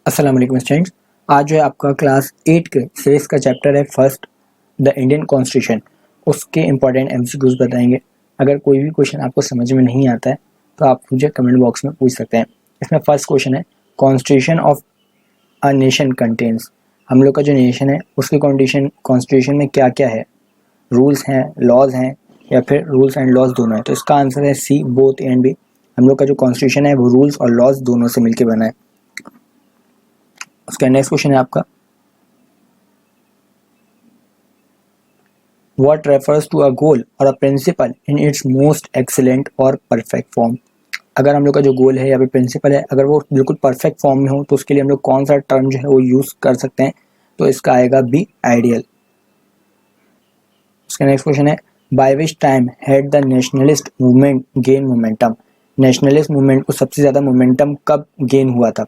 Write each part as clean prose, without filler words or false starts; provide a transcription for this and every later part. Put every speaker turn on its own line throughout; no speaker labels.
अस्सलाम वालेकुम स्टूडेंट्स। आज जो है आपका क्लास 8 के सीरीज का चैप्टर है फर्स्ट द इंडियन कॉन्स्टिट्यूशन। उसके इंपॉर्टेंट एमसीक्यूज बताएंगे। अगर कोई भी क्वेश्चन आपको समझ में नहीं आता है तो आप मुझे कमेंट बॉक्स में पूछ सकते हैं। इसमें फर्स्ट क्वेश्चन है constitution of a nation contains. हम लोग का जो नेशन है उसके कॉन्स्टिट्यूशन में क्या क्या है, रूल्स हैं, लॉज हैं या फिर रूल्स एंड लॉज दोनों है। तो इसका आंसर है सी, बोथ ए एंड बी। हम लोग का जो कॉन्स्टिट्यूशन है वो रूल्स और लॉज दोनों से मिलकर बना है। उसका नेक्स्ट क्वेश्चन है आपका what refers to a goal or a principle in its most excellent और perfect form। अगर हम लोग का जो गोल है या फिर प्रिंसिपल है अगर वो बिल्कुल परफेक्ट फॉर्म में हो तो उसके लिए हम लोग कौन सा टर्म जो है वो यूज कर सकते हैं, तो इसका आएगा बी, आइडियल। उसका नेक्स्ट क्वेश्चन है by which time had the nationalist movement gain momentum. Nationalist movement को सबसे ज़्यादा मोमेंटम कब गेन हुआ था,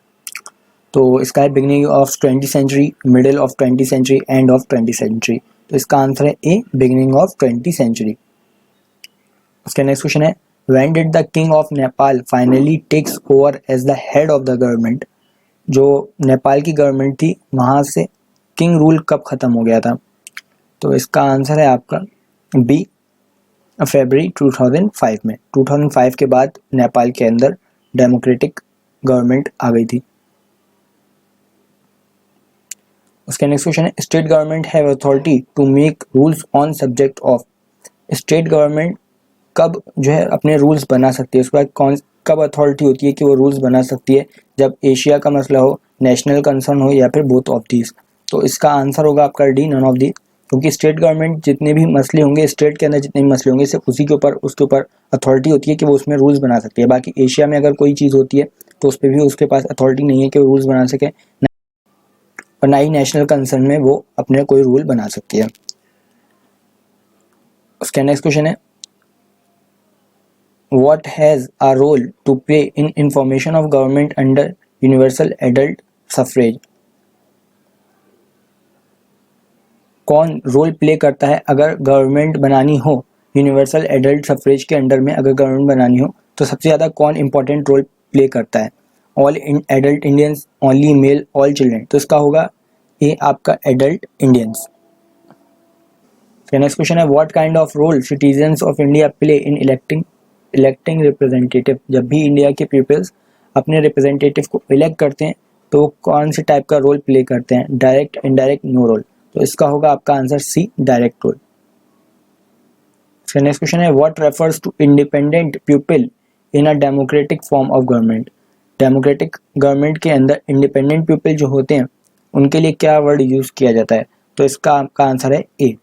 तो इसका है beginning of 20th century, middle of 20th century, end of 20th century. तो इसका आंसर है A, beginning of 20th century. उसका नेक्स्ट क्वेश्चन है when did the king of Nepal finally takes over as the head of the government. जो नेपाल की government थी वहाँ से किंग रूल कब ख़त्म हो गया था, तो इसका आंसर है आपका बी, फरवरी 2005 में। 2005 के बाद नेपाल के अंदर डेमोक्रेटिक गवर्नमेंट आ गई थी। उसका नेक्स्ट क्वेश्चन है state government have authority to make rules on subject of. State government कब जो है अपने रूल्स बना सकती है, उसके बाद कौन कब अथॉरिटी होती है कि वो रूल्स बना सकती है, जब एशिया का मसला हो, नेशनल कंसर्न हो या फिर बोथ ऑफ दीज। तो इसका आंसर होगा आपका डी, नन ऑफ दी। क्योंकि स्टेट गवर्नमेंट जितने भी मसले होंगे, स्टेट के अंदर जितने भी मसले होंगे, सिर्फ उसी के ऊपर उसके ऊपर अथॉरिटी होती है कि वो उसमें रूल्स बना सकती है। बाकी एशिया में अगर कोई चीज़ होती है तो उस पर भी उसके पास अथॉरिटी नहीं है कि वो रूल्स बना सके, और ना ही नेशनल कंसर्न में वो अपने कोई रूल बना सकती है। उसका नेक्स्ट क्वेश्चन है what has a role to play in information of government under universal adult suffrage। कौन रोल प्ले करता है अगर गवर्नमेंट बनानी हो, यूनिवर्सल एडल्ट सफरेज के अंडर में अगर गवर्नमेंट बनानी हो तो सबसे ज़्यादा कौन इंपॉर्टेंट रोल प्ले करता है। All in adult Indians, only male, all children. तो इसका होगा ए, आपका एडल्ट इंडियंस। नेक्स्ट क्वेश्चन है what kind of role citizens of India play in electing representative. जब भी इंडिया के पीपल्स अपने रिप्रेजेंटेटिव को इलेक्ट करते हैं तो वो कौन से टाइप का रोल प्ले करते हैं, डायरेक्ट, इनडायरेक्ट, नो रोल। तो इसका होगा आपका आंसर सी, डायरेक्ट रोल। इसका नेक्स्ट क्वेश्चन है what refers to independent people in a democratic form of government. Democratic government के अंदर इंडिपेंडेंट पीपल जो होते हैं उनके लिए क्या वर्ड यूज किया जाता है, तो इसका आपका आंसर है ए।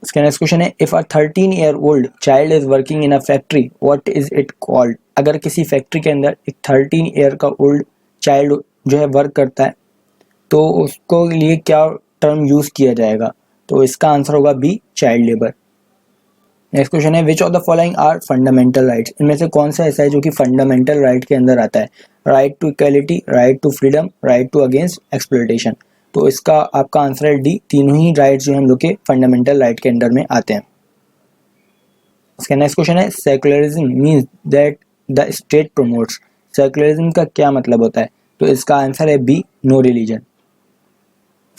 इसका नेक्स्ट क्वेश्चन है if a 13-year-old child is working in a factory what is it called. अगर किसी फैक्ट्री के अंदर एक 13 ईयर का ओल्ड चाइल्ड जो है वर्क करता है तो उसको लिए क्या टर्म यूज किया जाएगा, तो इसका आंसर होगा B, child labour. Next question है which of the following are fundamental rights. इनमें से कौन सा ऐसा है जो कि फंडामेंटल राइट के अंदर आता है, right to equality, right to freedom, right to against exploitation. तो इसका आपका आंसर है डी, तीनों ही राइट्स जो हम लोग के फंडामेंटल राइट के अंडर में आते हैं। इसका नेक्स्ट क्वेश्चन है secularism means that the state promotes. Secularism का क्या मतलब होता है, तो इसका आंसर है बी, नो रिलीजन।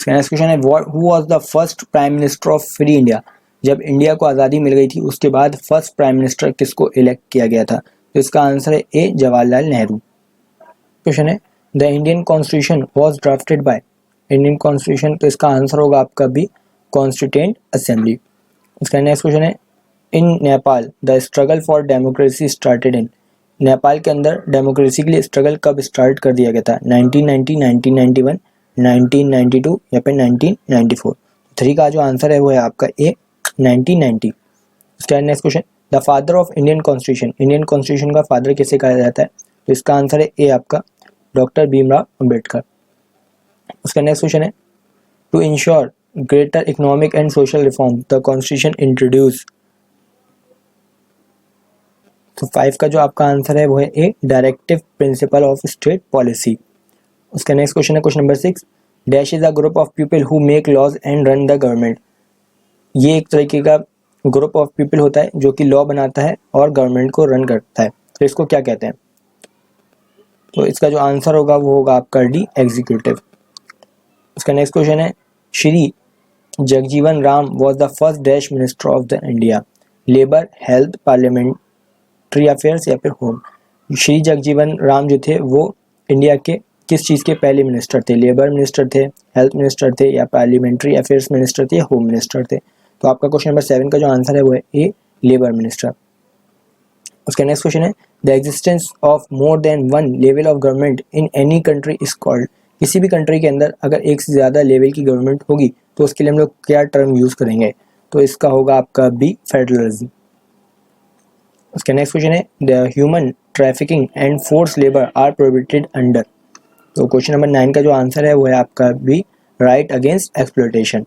इसका नेक्स्ट क्वेश्चन है who was the first prime minister of free India. जब इंडिया को आज़ादी मिल गई थी उसके बाद फर्स्ट प्राइम मिनिस्टर किसको इलेक्ट किया गया था, तो इसका आंसर है ए, जवाहरलाल नेहरू। क्वेश्चन है the Indian constitution was drafted bye. Indian constitution, तो इसका आंसर होगा आपका बी, कॉन्स्टिट्यूएंट असेंबली। इसका नेक्स्ट क्वेश्चन है in Nepal the struggle for democracy started in. Nepal के अंदर डेमोक्रेसी के लिए स्ट्रगल कब स्टार्ट कर दिया गया था, 1990, 1991, 1992 या फिर 1994। थ्री का जो आंसर है वो है आपका ए, 1990। इसका next question the father of Indian constitution. Indian constitution का फादर किसे कहा जाता है, तो इसका आंसर है ए, आपका डॉक्टर भीमराव अम्बेडकर। उसका नेक्स्ट क्वेश्चन है to ensure greater economic and social reform the constitution introduce. तो 5 का जो आपका आंसर है वो है A, directive principle of state policy. उसका नेक्स्ट क्वेश्चन है question number 6 dash is a group of people who make laws and run the government. ये एक तरीके का ग्रुप ऑफ पीपल होता है जो कि लॉ बनाता है और गवर्नमेंट को रन करता है, तो इसको क्या कहते हैं। तो इसका जो आंसर होगा वो होगा आपका डी, एग्जीक्यूटिव। इसका नेक्स्ट क्वेश्चन है, Shri Jagjivan Ram was the first dash minister of the India, labour, health, parliamentary affairs या फिर होम। श्री जगजीवन राम जो थे वो इंडिया के किस चीज़ के पहले मिनिस्टर थे? लेबर मिनिस्टर थे, हेल्थ मिनिस्टर थे, या पार्लियामेंट्री अफेयर्स मिनिस्टर थे, या होम मिनिस्टर थे। तो आपका क्वेश्चन नंबर 7 का जो आंसर है वो है ए, लेबर मिनिस्टर। उसका नेक्स्ट क्वेश्चन है, the existence of more than one level of government in any country is called. किसी भी कंट्री के अंदर अगर एक से ज़्यादा लेवल की गवर्नमेंट होगी तो उसके लिए हम लोग क्या टर्म यूज़ करेंगे? तो इसका होगा आपका बी, फेडरलिज्म। उसका नेक्स्ट क्वेश्चन है, the human trafficking and force labour are prohibited under. तो क्वेश्चन नंबर 9 का जो आंसर है वो है आपका बी, राइट अगेंस्ट एक्सप्लॉयटेशन।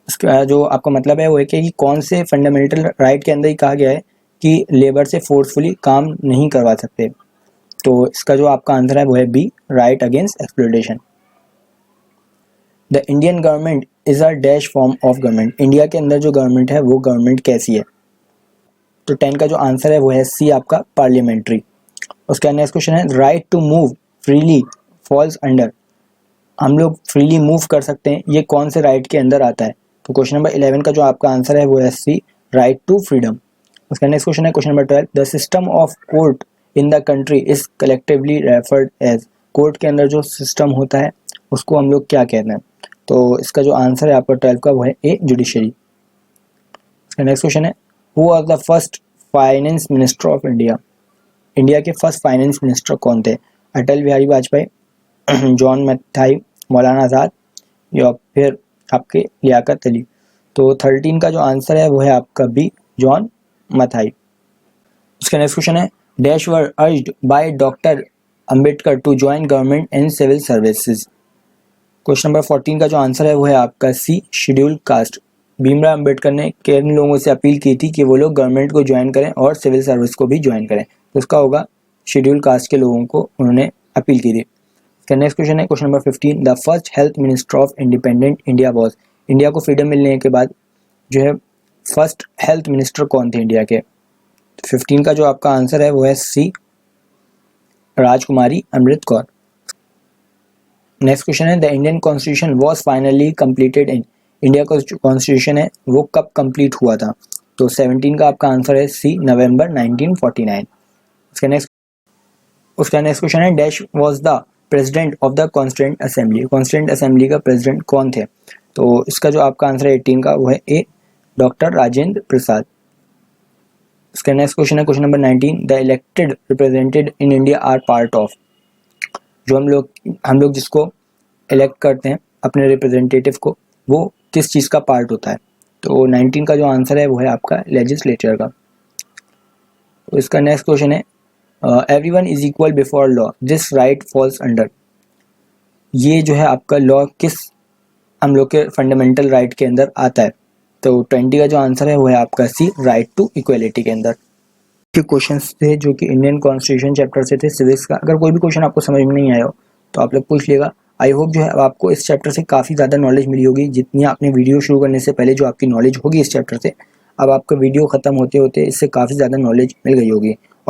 इसका जो आपका मतलब है वो है कि कौन से फंडामेंटल राइट के अंदर ही कहा गया है कि लेबर से फोर्सफुली काम नहीं करवा सकते। तो इसका जो आपका आंसर है वो है B, right against exploitation. The Indian government is a dash form of government. India के अंदर जो गवर्नमेंट है वो गवर्नमेंट कैसी है? तो 10 का जो आंसर है वो है सी, आपका पार्लियामेंट्री। उसका नेक्स्ट क्वेश्चन है, right to move freely falls under. हम लोग फ्रीली मूव कर सकते हैं, ये कौन से राइट के अंदर आता है? तो क्वेश्चन नंबर 11 का जो आपका आंसर है वो है सी, राइट टू फ्रीडम। उसका नेक्स्ट क्वेश्चन है question number 12, the system of court in the country is collectively referred as. Court के अंदर जो सिस्टम होता है उसको हम लोग क्या कहते हैं? तो इसका जो आंसर है आपका 12 का वो है ए, जुडिशरी। इसका नेक्स्ट क्वेश्चन है, who was the first finance minister of India. India के फर्स्ट फाइनेंस मिनिस्टर कौन थे? अटल बिहारी वाजपेयी, जॉन मथाई, मौलाना आज़ाद, या फिर आपके लियाकत अली। तो 13 का जो आंसर है वो है आपका बी, जॉन मथाई। उसका नेक्स्ट क्वेश्चन है, dash were urged by doctor Ambedkar to join government and civil services. Question number 14 का जो आंसर है वो है आपका C, schedule caste. Bhimrao Ambedkar ने किन लोगों से अपील की थी कि वो लोग गवर्नमेंट को ज्वाइन करें और सिविल सर्विस को भी ज्वाइन करें? तो इसका होगा शेड्यूल कास्ट के लोगों को उन्होंने अपील की थी। इसका नेक्स्ट क्वेश्चन है question number 15, the first health minister of independent India was. India को फ्रीडम मिलने के बाद जो है फर्स्ट हेल्थ मिनिस्टर कौन थे इंडिया के? 15 का जो आपका आंसर है वो है सी, राजकुमारी अमृत कौर। नेक्स्ट क्वेश्चन है, the Indian constitution was finally completed in. India का जो कॉन्स्टिट्यूशन है वो कब कंप्लीट हुआ था? तो 17 का आपका आंसर है सी, नवंबर 1949। उसका नेक्स्ट क्वेश्चन है, dash was the president of the constituent assembly. Constituent assembly का प्रेसिडेंट कौन थे? तो इसका जो आपका आंसर है 18 का वो है ए, डॉक्टर राजेंद्र प्रसाद। इसका नेक्स्ट क्वेश्चन है question number 19, the elected represented in India are part of. जो हम लोग जिसको इलेक्ट करते हैं अपने रिप्रेजेंटेटिव को, वो किस चीज़ का पार्ट होता है? तो 19 का जो आंसर है वो है आपका लेजिस्लेचर का। तो इसका नेक्स्ट क्वेश्चन है, everyone is equal before law, this right falls under. ये जो है आपका लॉ किस हम लोग के फंडामेंटल राइट के अंदर आता है? तो 20 का जो आंसर है वो है आपका सी, राइट टू इक्वलिटी के अंदर। के क्वेश्चंस थे जो कि इंडियन कॉन्स्टिट्यूशन चैप्टर से थे, सिविक्स का। अगर कोई भी क्वेश्चन आपको समझ में नहीं आया हो तो आप लोग पूछ लेगा। आई होप जो है आपको इस चैप्टर से काफ़ी ज़्यादा नॉलेज मिली होगी। जितनी आपने वीडियो शुरू करने से पहले जो आपकी नॉलेज होगी इस चैप्टर से, अब आपका वीडियो ख़त्म होते होते इससे काफ़ी ज़्यादा नॉलेज मिल गई होगी।